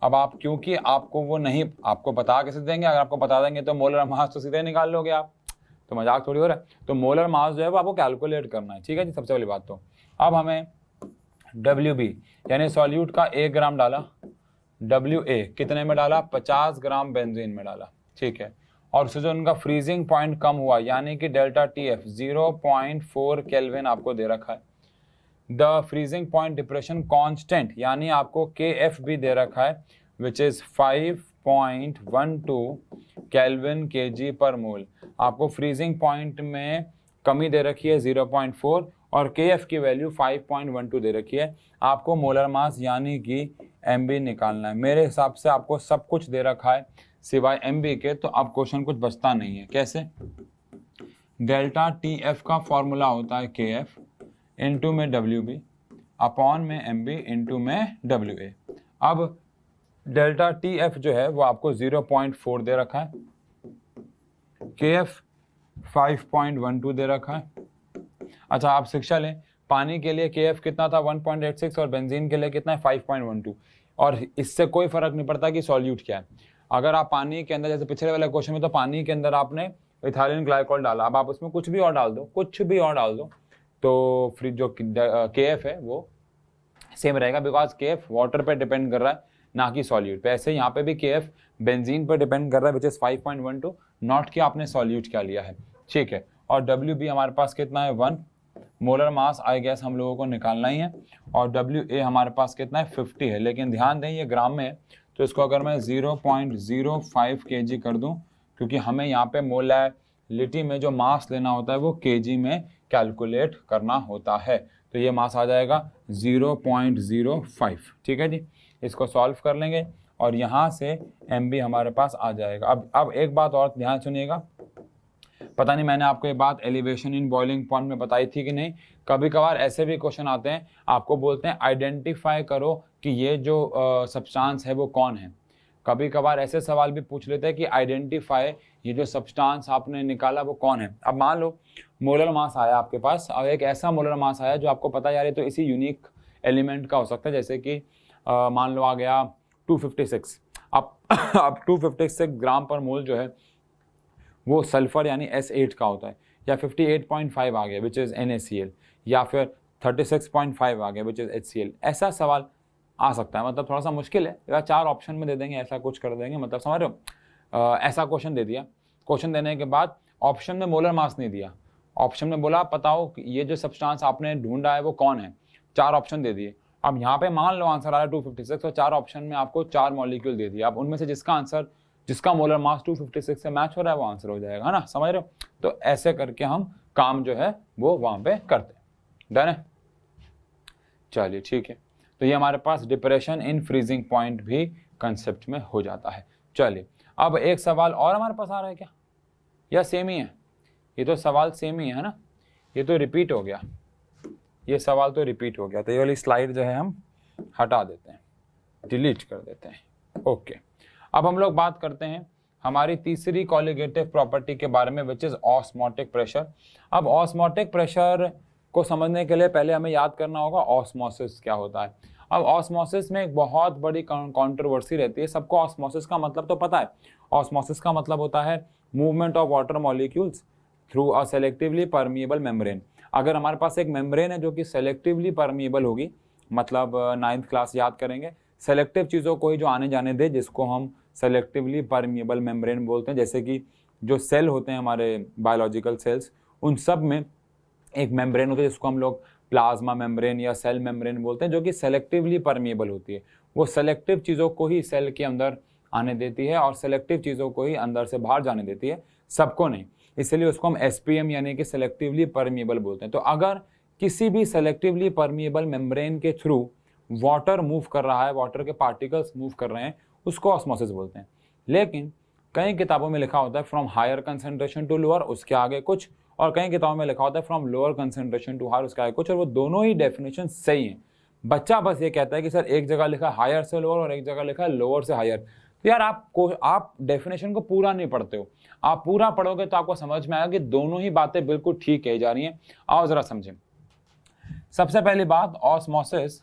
अब आप, क्योंकि आपको वो नहीं, आपको बता कैसे देंगे, अगर आपको बता देंगे तो मोलर मास तो सीधे निकाल लोगे आप, तो मजाक थोड़ी हो रहा है। तो मोलर मास जो है वो आपको कैलकुलेट करना है, ठीक है जी, सबसे पहली बात। तो अब हमें WB यानी सॉल्यूट का 1 ग्राम डाला, WA कितने में डाला, 50 ग्राम बेंजीन में डाला, ठीक है। और उससे जो उनका फ्रीजिंग पॉइंट कम हुआ यानी कि डेल्टा TF 0.4 केल्विन आपको दे रखा है। The freezing point depression constant यानी आपको KF भी दे रखा है विच इज 5.12 केल्विन kg पर मोल। आपको फ्रीजिंग पॉइंट में कमी दे रखी है 0.4 और KF की वैल्यू 5.12 दे रखी है। आपको मोलर मास यानी कि MB निकालना है। मेरे हिसाब से आपको सब कुछ दे रखा है सिवाय MB के, तो अब क्वेश्चन कुछ बचता नहीं है। कैसे, डेल्टा TF का फॉर्मूला होता है KF इंटू में WB अपॉन में MB इंटू में WA। अब डेल्टा TF जो है वो आपको 0.4 दे रखा है, KF 5.12 दे रखा है। अच्छा, आप शिक्षा लें, पानी के लिए KF कितना था 1.86 और बेंजीन के लिए कितना है 5.12, और इससे कोई फर्क नहीं पड़ता कि सॉल्यूट क्या है। अगर आप पानी के अंदर, जैसे पिछले वाले क्वेश्चन में तो पानी के अंदर आपने इथाइलिन ग्लाइकोल डाला, अब आप उसमें कुछ भी और डाल दो, तो फिर जो KF है वो सेम रहेगा, बिकॉज KF वाटर पे डिपेंड कर रहा है ना कि सॉल्यूट पे। ऐसे यहाँ पे भी KF बेंजीन पर डिपेंड कर रहा है विच इज 5.12, नॉट कि आपने सॉल्यूट क्या लिया है, ठीक है। और WB हमारे पास कितना है 1 मोलर मास आई गैस हम लोगों को निकालना ही है, और WA हमारे पास कितना है 50 है, लेकिन ध्यान दें ये ग्राम में है, तो इसको अगर मैं 0.05 kg कर दूं, क्योंकि हमें यहाँ पे मोलैलिटी में जो मास लेना होता है वो kg में कैलकुलेट करना होता है, तो ये मास आ जाएगा 0.05, ठीक है जी। इसको सॉल्व कर लेंगे और यहाँ से MB हमारे पास आ जाएगा। अब एक बात और ध्यान सुनिएगा, पता नहीं मैंने आपको ये बात एलिवेशन इन बॉइलिंग पॉइंट में बताई थी कि नहीं। कभी कभार ऐसे भी क्वेश्चन आते हैं, आपको बोलते हैं आइडेंटिफाई करो कि ये जो सब्सटेंस है वो कौन है। कभी कभार ऐसे सवाल भी पूछ लेते हैं कि आइडेंटिफाई ये जो सब्सटेंस आपने निकाला वो कौन है। अब मान लो मोलर मास आया आपके पास, और एक ऐसा मोलर मास आया जो आपको पता है यार ये तो इसी यूनिक एलिमेंट का हो सकता है, जैसे कि मान लो आ गया 256। अब 256 ग्राम पर मोल जो है वो सल्फर यानी S8 का होता है, या 58.5 आ गया विच इज़ NaCl, या फिर 36.5 आ गया विच इज़ HCl। ऐसा सवाल आ सकता है, मतलब थोड़ा सा मुश्किल है, या 4 ऑप्शन में दे देंगे, ऐसा कुछ कर देंगे, मतलब समझ रहे हो। ऐसा क्वेश्चन दे दिया, क्वेश्चन देने के बाद ऑप्शन में मोलर मास नहीं दिया, ऑप्शन में बोला बताओ ये जो सब्सटेंस आपने ढूंढा है वो कौन है, 4 ऑप्शन दे दिए। अब यहाँ पे मान लो आंसर आ रहा है 256, तो 4 ऑप्शन में आपको 4 मॉलिक्यूल दे दिया। अब उनमें से जिसका मोलर मास 256 से मैच हो रहा है वो आंसर हो जाएगा, है ना, समझ रहे हो। तो ऐसे करके हम काम जो है वो वहां पे करते हैं, डन है। चलिए ठीक है, तो ये हमारे पास डिप्रेशन इन फ्रीजिंग पॉइंट भी कंसेप्ट में हो जाता है। चलिए अब एक सवाल और हमारे पास आ रहा है क्या, या सेम ही है? ये तो सवाल सेम ही है ना, ये तो रिपीट हो गया, ये सवाल तो रिपीट हो गया, तो ये वाली स्लाइड जो है हम हटा देते हैं, डिलीट कर देते हैं। ओके, अब हम लोग बात करते हैं हमारी तीसरी कॉलिगेटिव प्रॉपर्टी के बारे में, विच इज ऑस्मोटिक प्रेशर। अब ऑस्मोटिक प्रेशर को समझने के लिए पहले हमें याद करना होगा ऑस्मोसिस क्या होता है। अब ऑस्मोसिस में एक बहुत बड़ी कंट्रोवर्सी रहती है। सबको ऑस्मोसिस का मतलब तो पता है, ऑस्मोसिस का मतलब होता है movement of water molecules through a selectively permeable membrane. अगर हमारे पास एक मेम्ब्रेन है जो कि सेलेक्टिवली परमिएबल होगी, मतलब 9th क्लास याद करेंगे, सेलेक्टिव चीज़ों को ही जो आने जाने दे, जिसको हम सेलेक्टिवली परमिएबल मेम्ब्रेन बोलते हैं। जैसे कि जो सेल होते हैं हमारे बायोलॉजिकल सेल्स, उन सब में एक मेम्ब्रेन होता है जिसको हम लोग प्लाज्मा मेम्ब्रेन या सेल मेम्ब्रेन बोलते हैं, जो कि सेलेक्टिवली परमिएबल होती है। वो सेलेक्टिव चीज़ों को ही सेल के अंदर आने देती है और सेलेक्टिव चीज़ों को ही अंदर से बाहर जाने देती है, सबको नहीं। इसलिए उसको हम SPM यानी कि सेलेक्टिवली परमिएबल बोलते हैं। तो अगर किसी भी सेलेक्टिवली परमिएबल मेम्ब्रेन के थ्रू वाटर मूव कर रहा है, वाटर के पार्टिकल्स मूव कर रहे हैं, उसको ऑस्मोसिस बोलते हैं। लेकिन कई किताबों में लिखा होता है from higher concentration to lower, उसके आगे कुछ, और कई किताबों में लिखा होता है from lower concentration to higher, उसके आगे कुछ, और वो दोनों ही डेफिनेशन सही हैं। बच्चा बस ये कहता है कि सर एक जगह लिखा हायर से लोअर और एक जगह लिखा है लोअर से हायर। तो यार आप डेफिनेशन को पूरा नहीं पढ़ते हो, आप पूरा पढ़ोगे तो आपको समझ में आएगा कि दोनों ही बातें बिल्कुल ठीक कही जा रही हैं। आओ जरा समझें। सबसे पहली बात, ऑस्मोसिस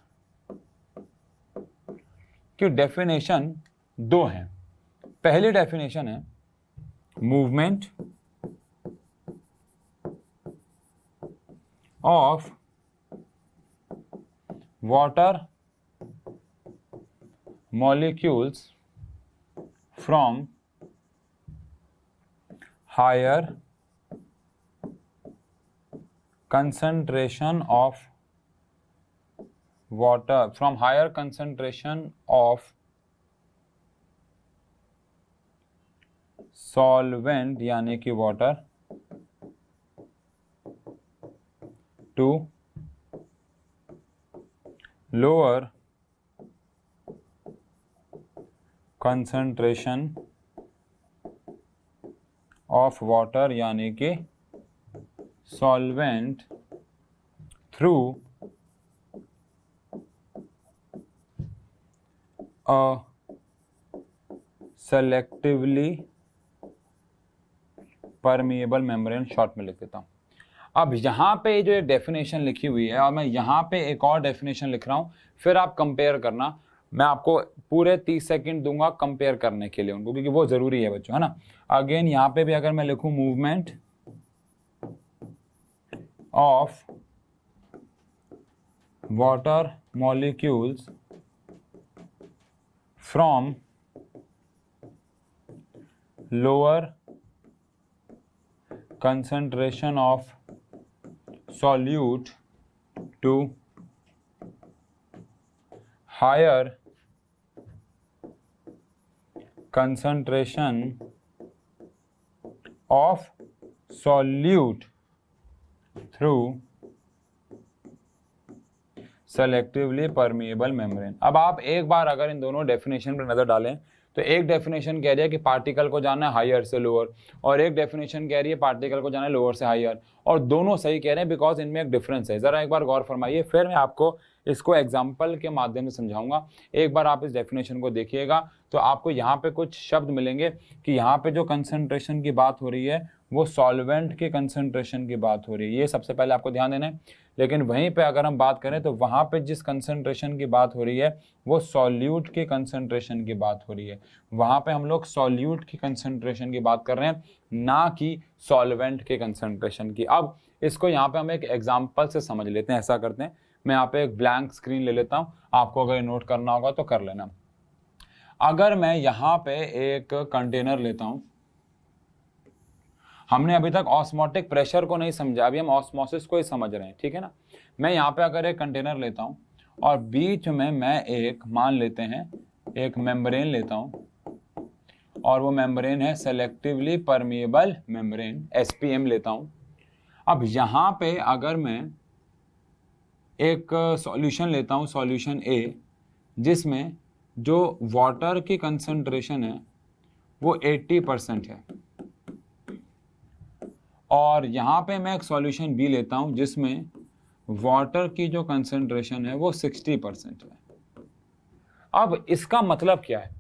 की डेफिनेशन 2 है। पहली डेफिनेशन है movement of water molecules from higher concentration of water, from higher concentration of solvent यानी कि water to lower concentration of water यानी कि solvent through a selectively permeable membrane, short में लिख देता हूं। अब यहाँ पे जो एक डेफिनेशन लिखी हुई है और मैं यहाँ पे एक और डेफिनेशन लिख रहा हूँ, फिर आप कंपेयर करना। मैं आपको पूरे 30 सेकंड दूंगा कंपेयर करने के लिए उनको, क्योंकि वो जरूरी है बच्चों, है ना। अगेन यहाँ पे भी अगर मैं लिखूं movement of water molecules from lower concentration of solute to higher concentration of solute through selectively permeable membrane। अब आप एक बार अगर इन दोनों डेफिनेशन पर नजर डालें तो एक डेफिनेशन कह रही है कि पार्टिकल को जाना है हायर से लोअर, और एक डेफिनेशन कह रही है पार्टिकल को जाना है लोअर से हायर, और दोनों सही कह रहे हैं बिकॉज इनमें एक डिफरेंस है। जरा एक बार गौर फरमाइए, फिर मैं आपको इसको एग्जाम्पल के माध्यम से समझाऊंगा। एक बार आप इस डेफिनेशन को देखिएगा तो आपको यहाँ पे कुछ शब्द मिलेंगे कि यहाँ पे जो कंसंट्रेशन की बात हो रही है वो सॉल्वेंट के कंसंट्रेशन की बात हो रही है, ये सबसे पहले आपको ध्यान देना है। लेकिन वहीं पे अगर हम बात करें तो वहाँ पे जिस कंसंट्रेशन की बात हो रही है वो सॉल्यूट के कंसंट्रेशन की बात हो रही है। वहाँ पे हम लोग सॉल्यूट की कंसंट्रेशन की बात कर रहे हैं, ना कि सॉल्वेंट के कंसंट्रेशन की। अब इसको यहाँ पे हम एक एग्जाम्पल से समझ लेते हैं। ऐसा करते हैं, मैं यहाँ पे एक ब्लैंक स्क्रीन ले लेता हूँ, आपको अगर नोट करना होगा तो कर लेना। अगर मैं यहाँ पे एक कंटेनर लेता हूँ, हमने अभी तक ऑस्मोटिक प्रेशर को नहीं समझा, अभी हम ऑस्मोसिस को ही समझ रहे हैं, ठीक है ना। मैं यहाँ पे अगर एक कंटेनर लेता हूँ और बीच में मैं एक, मान लेते हैं एक मेम्ब्रेन लेता हूँ, और वो मेम्ब्रेन है सेलेक्टिवली परमिएबल मेम्ब्रेन, SPM लेता हूँ। अब यहाँ पे अगर मैं एक सॉल्यूशन लेता हूँ, सॉल्यूशन A, जिसमें जो वाटर की कंसंट्रेशन है वो 80% है, और यहाँ पे मैं एक सॉल्यूशन B लेता हूँ जिसमें वाटर की जो कंसंट्रेशन है वो 60% है। अब इसका मतलब क्या है?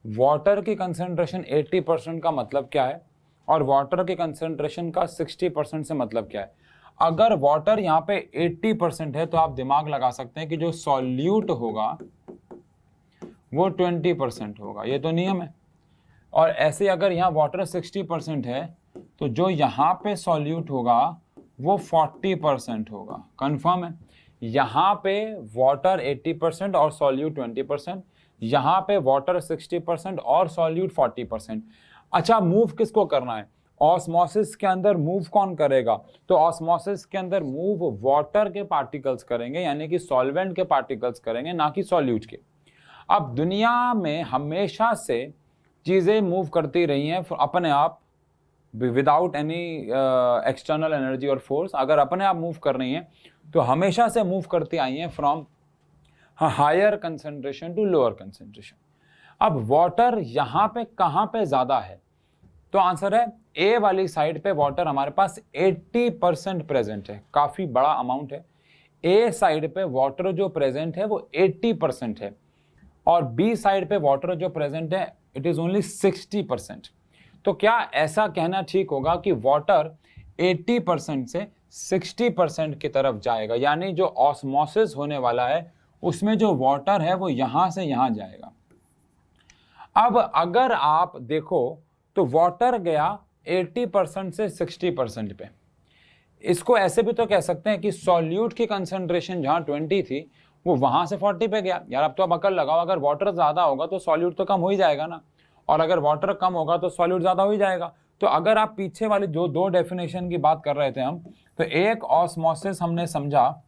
वाटर की कंसंट्रेशन 80% का मतलब क्या है, और वाटर की कंसंट्रेशन का 60% से मतलब क्या है? अगर वाटर यहाँ पे 80% है तो आप दिमाग लगा सकते हैं कि जो सॉल्यूट होगा वो 20% होगा, ये तो नियम है। और ऐसे अगर यहाँ वाटर 60% है तो जो यहाँ पे सॉल्यूट होगा वो 40% होगा। कंफर्म है? यहाँ पे वाटर 80% और सॉल्यूट 20%, यहाँ पे वाटर 60% और सॉल्यूट 40%। अच्छा, मूव किसको करना है? ऑस्मोसिस के अंदर मूव कौन करेगा? तो ऑस्मोसिस के अंदर मूव वाटर के पार्टिकल्स करेंगे, यानी कि सॉल्वेंट के पार्टिकल्स करेंगे, ना कि सॉल्यूट के। अब दुनिया में हमेशा से चीज़ें मूव करती रही हैं अपने आप, विदाउट एनी एक्सटर्नल एनर्जी और फोर्स। अगर अपने आप मूव कर रही हैं तो हमेशा से मूव करती आई हैं from higher concentration to lower concentration. अब वाटर यहाँ पे कहाँ पे ज़्यादा है? तो आंसर है ए वाली साइड पे वाटर हमारे पास 80% प्रेजेंट है, काफ़ी बड़ा अमाउंट है। ए साइड पे वाटर जो प्रेजेंट है वो 80% है, और बी साइड पे वाटर जो प्रेजेंट है इट इज़ ओनली 60%। तो क्या ऐसा कहना ठीक होगा कि वाटर 80% से 60% की तरफ जाएगा, यानी जो ऑस्मोसिस होने वाला है उसमें जो वाटर है वो यहां से यहां जाएगा? अब अगर आप देखो तो वाटर गया 80% से 60% पे। इसको ऐसे भी तो कह सकते हैं कि सॉल्यूट की कंसंट्रेशन जहां 20 थी वो वहां से 40 पे गया। यार अब तो आप अकल लगाओ, अगर वाटर ज्यादा होगा तो सॉल्यूट तो कम हो ही जाएगा ना, और अगर वाटर कम होगा तो सॉल्यूट ज्यादा हो ही जाएगा। तो अगर आप पीछे वाली जो दो डेफिनेशन की बात कर रहे थे हम, तो एक ऑस्मोसिस हमने समझा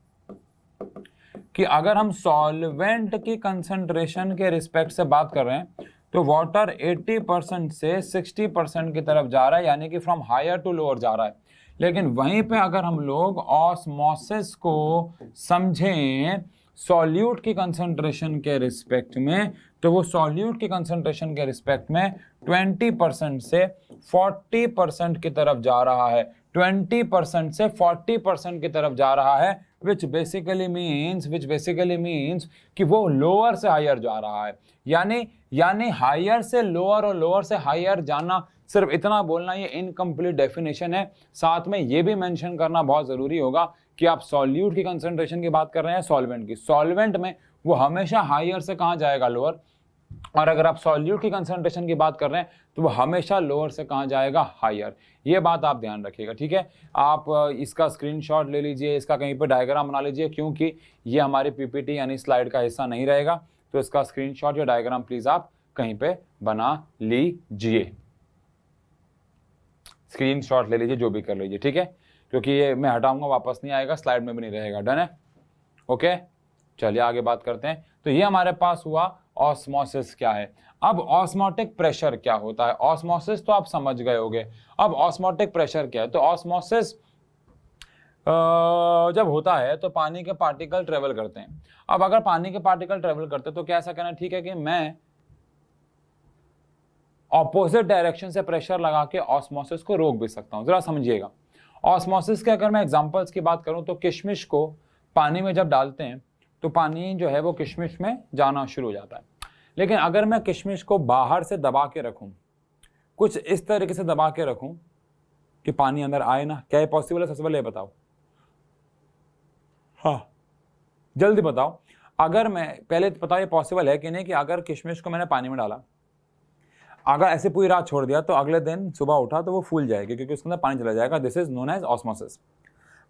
कि अगर हम सॉल्वेंट की कंसंट्रेशन के रिस्पेक्ट से बात कर रहे हैं तो वाटर 80% से 60% की तरफ जा रहा है, यानी कि फ्रॉम हायर टू लोअर जा रहा है। लेकिन वहीं पे अगर हम लोग ऑस्मोसिस को समझें सॉल्यूट की कंसंट्रेशन के रिस्पेक्ट में, तो वो सॉल्यूट की कंसंट्रेशन के रिस्पेक्ट में 20% से 40% की तरफ जा रहा है, 20% से 40% की तरफ जा रहा है, which basically means कि वो लोअर से हायर जा रहा है। यानी हायर से लोअर और लोअर से हायर जाना, सिर्फ इतना बोलना ये इनकम्प्लीट डेफिनेशन है। साथ में ये भी मेंशन करना बहुत जरूरी होगा कि आप सॉल्यूट की कंसंट्रेशन की बात कर रहे हैं सॉल्वेंट की। सॉल्वेंट में वो हमेशा हायर से कहाँ जाएगा? लोअर। और अगर आप सॉल्यूट की कंसंट्रेशन की बात कर रहे हैं तो वो हमेशा लोअर से कहाँ जाएगा? हायर। ये बात आप ध्यान रखिएगा, ठीक है। आप इसका स्क्रीनशॉट ले लीजिए, इसका कहीं पे डायग्राम बना लीजिए, क्योंकि ये हमारी पीपीटी यानी स्लाइड का हिस्सा नहीं रहेगा। तो इसका स्क्रीनशॉट या डायग्राम प्लीज आप कहीं पे बना लीजिए। स्क्रीनशॉट ले लीजिए, जो भी कर लीजिए, ठीक है, क्योंकि ये मैं हटाऊंगा वापस नहीं आएगा, स्लाइड में भी नहीं रहेगा। डन है, ओके। चलिए आगे बात करते हैं। तो ये हमारे पास हुआ ऑस्मोसिस क्या है। अब ऑस्मोटिक प्रेशर क्या होता है। ऑस्मोसिस तो आप समझ गए होंगे, अब ऑस्मोटिक प्रेशर क्या है। तो ऑस्मोसिस जब होता है तो पानी के पार्टिकल ट्रेवल करते हैं। अब अगर पानी के पार्टिकल ट्रेवल करते हैं तो क्या ऐसा कहना ठीक है कि मैं ऑपोजिट डायरेक्शन से प्रेशर लगा के ऑस्मोसिस को रोक भी सकता हूं। जरा समझिएगा, ऑस्मोसिस के अगर मैं एग्जांपल्स की बात करूं तो किशमिश को पानी में जब डालते हैं तो पानी जो है वो किशमिश में जाना शुरू हो जाता है। लेकिन अगर मैं किशमिश को बाहर से दबा के रखूं, कुछ इस तरीके से दबा के रखूं कि पानी अंदर आए ना, क्या ये पॉसिबल है? सबसे पहले ये बताओ, हाँ जल्दी बताओ। अगर मैं पहले बताओ ये पॉसिबल है कि नहीं कि अगर किशमिश को मैंने पानी में डाला, अगर ऐसे पूरी रात छोड़ दिया तो अगले दिन सुबह उठा तो वो फूल जाएगी क्योंकि उसके अंदर पानी चला जाएगा। This is known as osmosis.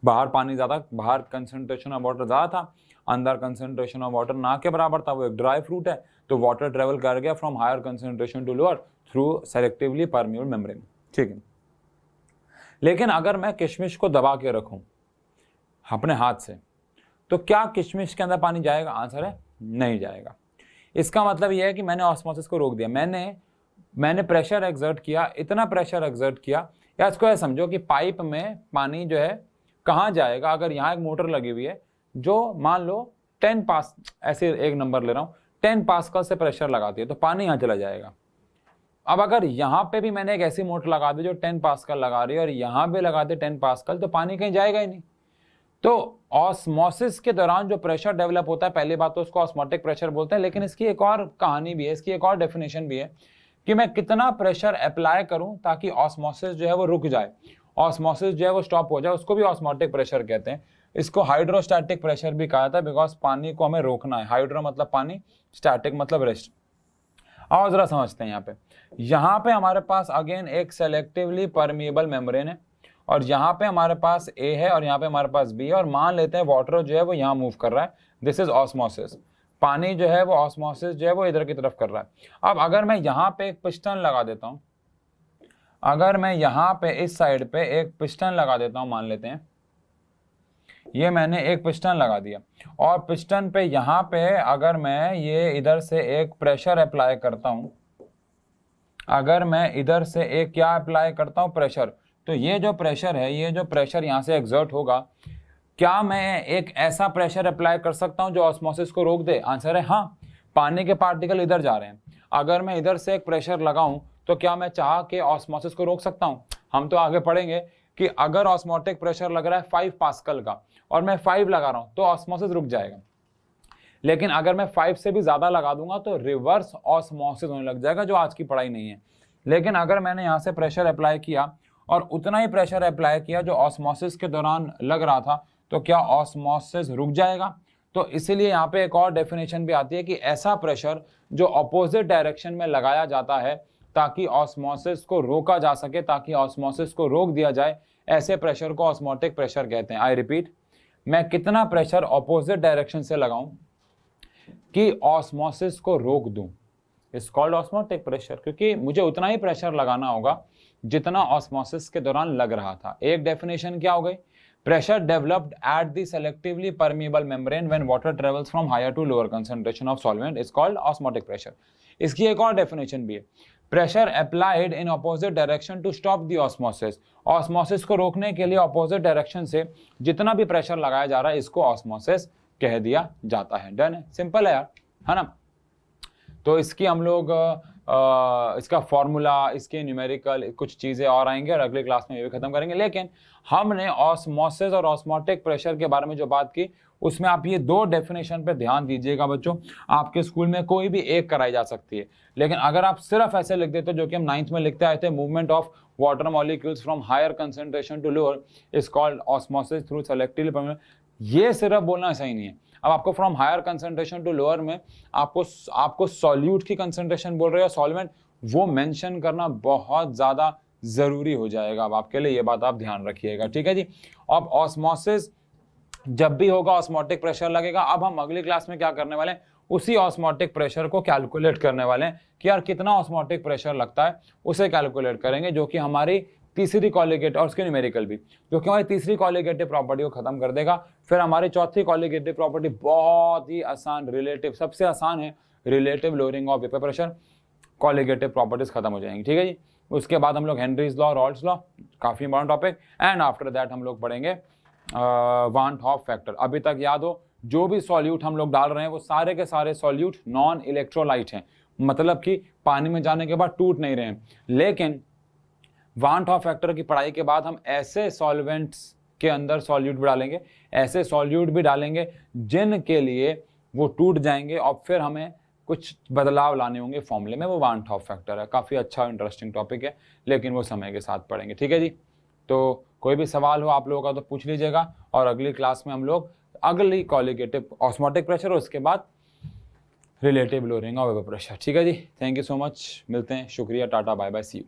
बाहर पानी ज़्यादा, बाहर कंसंट्रेशन ऑफ वाटर ज़्यादा था, अंदर कंसंट्रेशन ऑफ वाटर ना के बराबर था। वो एक ड्राई फ्रूट है तो वाटर ट्रेवल कर गया from higher concentration to lower through selectively permeable membrane, ठीक है। लेकिन अगर मैं किशमिश को दबा के रखूं अपने हाथ से तो क्या किशमिश के अंदर पानी जाएगा? आंसर है नहीं जाएगा। इसका मतलब यह है कि मैंने ऑस्मोसिस को रोक दिया। मैंने प्रेशर एक्सर्ट किया, इतना प्रेशर एक्सर्ट किया, या इसको ऐसा समझो कि पाइप में पानी जो है कहाँ जाएगा। अगर यहाँ एक मोटर लगी हुई है जो मान लो 10 पास, ऐसे एक नंबर ले रहा हूँ, 10 पास्कल से प्रेशर लगाती है तो पानी यहाँ चला जाएगा। अब अगर यहाँ पे भी मैंने एक ऐसी मोटर लगा दी जो 10 पास्कल लगा रही है और यहाँ पे लगा दे 10 पास्कल, तो पानी कहीं जाएगा ही नहीं। तो ऑस्मोसिस के दौरान जो प्रेशर डेवलप होता है, पहली बात तो उसको ऑस्मोटिक प्रेशर बोलते हैं, लेकिन इसकी एक और कहानी भी है, इसकी एक और डेफिनेशन भी है कि मैं कितना प्रेशर अप्लाई करूं ताकि ऑस्मोसिस जो है वो रुक जाए, ऑस्मोसिस जो है वो स्टॉप हो जाए, उसको भी ऑस्मोटिक प्रेशर कहते हैं। इसको हाइड्रोस्टैटिक प्रेशर भी कहा जाता है, बिकॉज पानी को हमें रोकना है। हाइड्रो मतलब पानी, स्टैटिक मतलब रेस्ट। आओ जरा समझते हैं। यहाँ पे हमारे पास अगेन एक सेलेक्टिवली परमिएबल मेम्ब्रेन है और यहाँ पे हमारे पास ए है और यहाँ पे हमारे पास बी है, और मान लेते हैं वाटर जो है वो यहाँ मूव कर रहा है। This is osmosis. पानी जो है वो ऑस्मोसिस जो है वो इधर की तरफ कर रहा है। अब अगर मैं यहाँ पे एक पिस्टन लगा देता हूँ, अगर मैं यहाँ पे इस साइड पे एक पिस्टन लगा देता हूँ, मान लेते हैं ये मैंने एक पिस्टन लगा दिया, और पिस्टन पे यहाँ पे अगर मैं ये इधर से एक प्रेशर अप्लाई करता हूँ, अगर मैं इधर से एक क्या अप्लाई करता हूँ, प्रेशर, तो ये जो प्रेशर है, ये जो प्रेशर यहाँ से एग्जर्ट होगा, क्या मैं एक ऐसा प्रेशर अप्लाई कर सकता हूँ जो ऑस्मोसिस को रोक दे? आंसर है हाँ। पानी के पार्टिकल इधर जा रहे हैं, अगर मैं इधर से एक प्रेशर लगाऊं तो क्या मैं चाह के ऑस्मोसिस को रोक सकता हूं? हम तो आगे पढ़ेंगे कि अगर ऑस्मोटिक प्रेशर लग रहा है 5 पास्कल का और मैं 5 लगा रहा हूं तो ऑस्मोसिस रुक जाएगा। लेकिन अगर मैं 5 से भी ज्यादा लगा दूंगा तो रिवर्स ऑस्मोसिस होने लग जाएगा, जो आज की पढ़ाई नहीं है। लेकिन अगर मैंने यहाँ से प्रेशर अप्लाई किया और उतना ही प्रेशर अप्लाई किया जो ऑस्मोसिस के दौरान लग रहा था, तो क्या ऑस्मोसिस रुक जाएगा? तो इसीलिए यहाँ पे एक और डेफिनेशन भी आती है कि ऐसा प्रेशर जो अपोजिट डायरेक्शन में लगाया जाता है ताकि ऑस्मोसिस को रोका जा सके, ताकि ऑस्मोसिस को रोक दिया जाए, ऐसे प्रेशर को ऑस्मोटिक प्रेशर कहते हैं। आई रिपीट, मैं कितना प्रेशर अपोजिट डायरेक्शन से लगाऊं कि ऑस्मोसिस को रोक दूं, इट्स कॉल्ड ऑस्मोटिक प्रेशर, क्योंकि मुझे उतना ही प्रेशर लगाना होगा जितना ऑस्मोसिस के दौरान लग रहा था। एक डेफिनेशन क्या हो गई? Pressure developed at the selectively permeable membrane when water travels from higher to lower concentration of solvent is called osmotic pressure. इसकी एक और डेफिनेशन भी है, pressure applied in opposite direction to stop the osmosis. Osmosis को रोकने के लिए ऑपोजिट डायरेक्शन से जितना भी प्रेशर लगाया जा रहा है इसको ऑस्मोसिस कह दिया जाता है। डन है, सिंपल है यार, है ना। तो इसकी हम लोग इसका फॉर्मूला, इसके न्यूमेरिकल कुछ चीज़ें और आएंगे और अगले क्लास में ये भी खत्म करेंगे। लेकिन हमने ऑस्मोसिस और ऑस्मोटिक प्रेशर के बारे में जो बात की उसमें आप ये दो डेफिनेशन पे ध्यान दीजिएगा बच्चों। आपके स्कूल में कोई भी एक कराई जा सकती है, लेकिन अगर आप सिर्फ ऐसे लिख देते जो कि हम 9th में लिखते आए थे, movement of water molecules from higher concentration to lower is called osmosis through selectively, ये सिर्फ बोलना सही नहीं है। अब आपको from higher concentration to lower में आपको सॉल्यूट की कंसंट्रेशन बोल रहे हो, सॉल्वेंट, वो मेंशन करना बहुत ज़्यादा ज़रूरी हो जाएगा अब आपके लिए, ये बात आप ध्यान रखिएगा, ठीक है जी। अब ऑस्मोसिस जब भी होगा ऑस्मोटिक प्रेशर लगेगा। अब हम अगली क्लास में क्या करने वाले हैं, उसी ऑस्मोटिक प्रेशर को कैलकुलेट करने वाले हैं कि यार कितना ऑस्मोटिक प्रेशर लगता है, उसे कैलकुलेट करेंगे, जो कि हमारी तीसरी कॉलिगेटिव और उसके न्यूमेरिकल भी, जो कि हमारी तीसरी कॉलिगेटिव प्रॉपर्टी को खत्म कर देगा। फिर हमारी चौथी कॉलिगेटिव प्रॉपर्टी बहुत ही आसान, रिलेटिव सबसे आसान है, relative lowering of vapour pressure, colligative properties खत्म हो जाएंगी, ठीक है जी। उसके बाद हम लोग हेनरीज लॉ, रॉल्स लॉ, काफी important topic, and after that हम लोग पढ़ेंगे वान हॉफ फैक्टर। अभी तक याद हो, जो भी सॉल्यूट हम लोग डाल रहे हैं वो सारे के सारे सॉल्यूट नॉन इलेक्ट्रोलाइट हैं, मतलब कि पानी में जाने के बाद टूट नहीं रहे हैं। लेकिन वान हॉफ फैक्टर की पढ़ाई के बाद हम ऐसे सॉल्वेंट्स के अंदर सॉल्यूट भी डालेंगे, ऐसे सॉल्यूट भी डालेंगे जिनके लिए वो टूट जाएंगे और फिर हमें कुछ बदलाव लाने होंगे फॉर्मूले में, वो वान हॉफ फैक्टर है। काफ़ी अच्छा इंटरेस्टिंग टॉपिक है, लेकिन वो समय के साथ पढ़ेंगे, ठीक है जी। तो कोई भी सवाल हो आप लोगों का तो पूछ लीजिएगा, और अगली क्लास में हम लोग अगली कॉलिगेटिव ऑस्मोटिक प्रेशर और उसके बाद relative lowering of vapour pressure, ठीक है जी। थैंक यू सो मच, मिलते हैं, शुक्रिया, टाटा, बाय बाय, सी यू।